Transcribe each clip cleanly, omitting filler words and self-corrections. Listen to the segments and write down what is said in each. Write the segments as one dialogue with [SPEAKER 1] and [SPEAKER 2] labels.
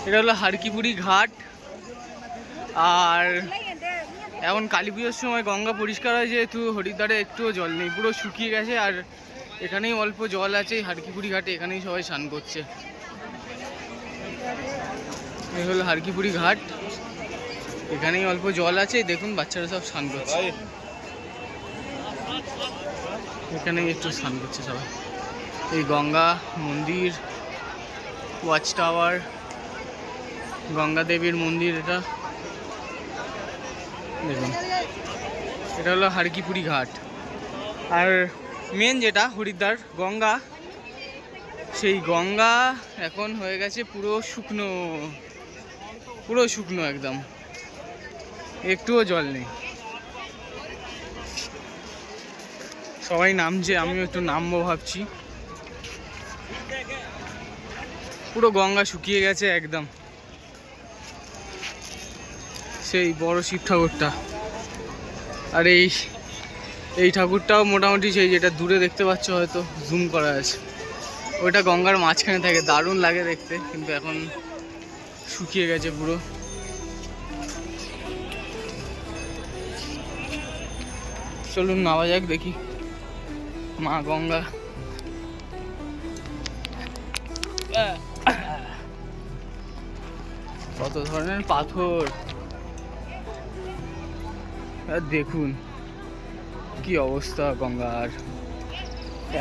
[SPEAKER 1] এটা হলো হারকিপুরি ঘাট। আর এখন কালী পুজোর সময় গঙ্গা পরিষ্কার হয় যেহেতু হরিদ্বারে একটুও জল নেই, পুরো শুকিয়ে গেছে। আর এখানেই অল্প জল আছে হারকিপুরি ঘাটে, এখানেই সবাই স্নান করছে। এই হলো হারকিপুরি ঘাট, এখানেই অল্প জল আছে, দেখুন বাচ্চারা সব স্নান করছে, এখানেই একটু স্নান করছে সবাই। এই গঙ্গা মন্দির, ওয়াচ টাওয়ার, গঙ্গা দেবীর মন্দির, এটা দেখুন, এটা হলো হারকিপুরি ঘাট। আর মেন যেটা হরিদ্বার গঙ্গা, সেই গঙ্গা এখন হয়ে গেছে পুরো শুকনো, পুরো শুকনো একদম, একটুও জল নেই। সবাই নামছে, আমিও একটু নামবো ভাবছি। পুরো গঙ্গা শুকিয়ে গেছে একদম। সেই বড় শিব ঠাকুরটা, আর এই ঠাকুরটাও মোটামুটি সেই যেটা দূরে দেখতে পাচ্ছ, হয়তো জুম করা আছে, ওটা গঙ্গার মাঝখানে থাকে, দারুণ লাগে দেখতে, কিন্তু এখন শুকিয়ে গেছে পুরো। চলুন নামা যাক, দেখি মা গঙ্গা। কত ধরনের পাথর, আর দেখুন কি অবস্থা গঙ্গার।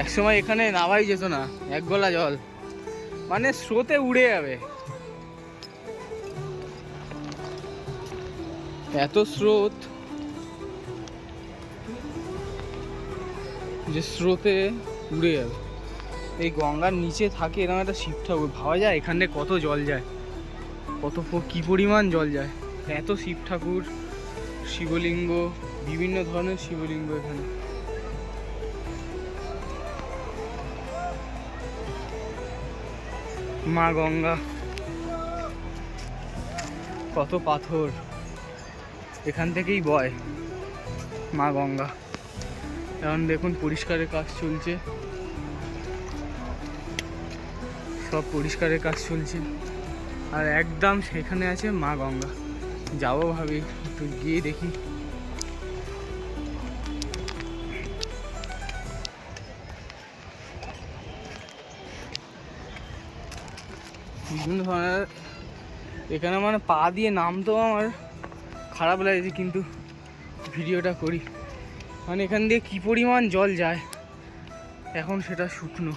[SPEAKER 1] একসময় এখানে নামাই যেত না, এক গলা জল, মানে স্রোতে উড়ে যাবে, এত স্রোত যে স্রোতে উড়ে যাবে। এই গঙ্গার নিচে থাকে এরকম একটা শিব ঠাকুর, ভাবা যায় এখানে কত জল যায়, কত কি পরিমাণ জল যায়। এত শিব ঠাকুর, শিবলিঙ্গ, বিভিন্ন ধরনের শিবলিঙ্গ এখানে। মা গঙ্গা, কত পাথর, এখান থেকেই বয় মা গঙ্গা। এখন দেখুন পরিষ্কারের কাজ চলছে, সব পরিষ্কারের কাজ চলছে। আর একদম সেখানে আছে মা গঙ্গা, যাবো ভাবি, একটু গিয়ে দেখি। বিভিন্ন ধরনের এখানে মানে পা দিয়ে নামতেও আমার খারাপ লাগছে, কিন্তু ভিডিওটা করি, মানে এখান দিয়ে কি পরিমাণ জল যায়, এখন সেটা শুকনো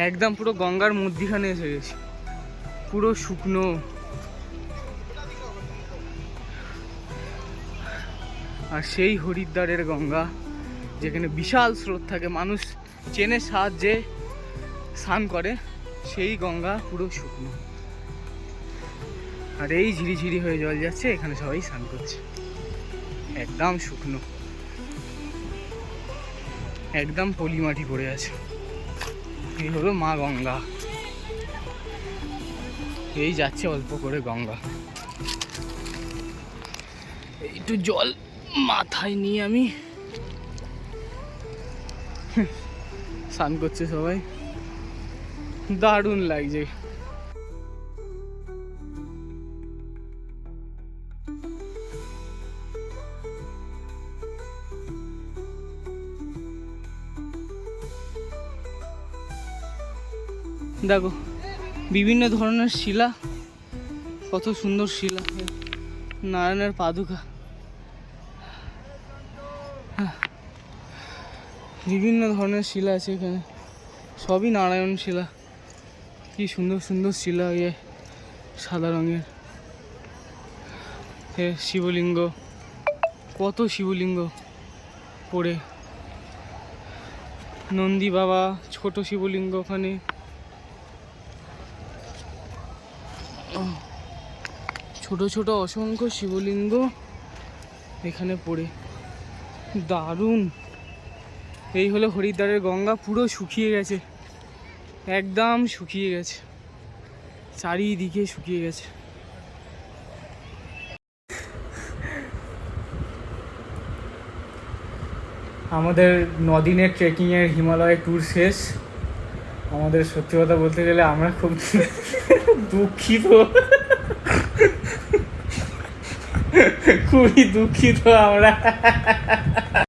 [SPEAKER 1] একদম, পুরো গঙ্গার মধ্যিখানে এসে গেছে, পুরো শুকনো। আর সেই হরিদ্বারের গঙ্গা, যেখানে বিশাল স্রোত থাকে, মানুষ চেনের সাহায্যে স্নান করে, সেই গঙ্গা পুরো শুকনো। আর এই ঝিরিঝিরি হয়ে জল যাচ্ছে, এখানে সবাই স্নান করছে, একদম শুকনো, একদম পলি মাটি পড়ে আছে। এই হলো মা গঙ্গা, এই যাচ্ছে অল্প করে গঙ্গা। একটু জল মাথায় নিয়ে আমি স্নান করছে সবাই, দারুণ লাগছে। দেখো বিভিন্ন ধরনের শিলা, কত সুন্দর শিলা, নারায়ণের পাদুকা, বিভিন্ন ধরনের শিলা আছে এখানে, সবই নারায়ণ শিলা, কি সুন্দর সুন্দর শিলা, ইয়ে সাদা রঙের। শিবলিঙ্গ, কত শিবলিঙ্গ পড়ে, নন্দী বাবা, ছোট শিবলিঙ্গ ওখানে, ছোট ছোট অসংখ্য শিবলিঙ্গ এখানে পড়ে, দারুণ। এই হলো হরিদ্বারের গঙ্গা, পুরো শুকিয়ে গেছে, একদম শুকিয়ে গেছে, চারিদিকে শুকিয়ে গেছে। আমাদের 9 দিনের ট্রেকিংয়ের হিমালয় ট্যুর শেষ। আমাদের সত্যি কথা বলতে গেলে আমরা খুব দুঃখিত, খুবই দুঃখিত আমরা।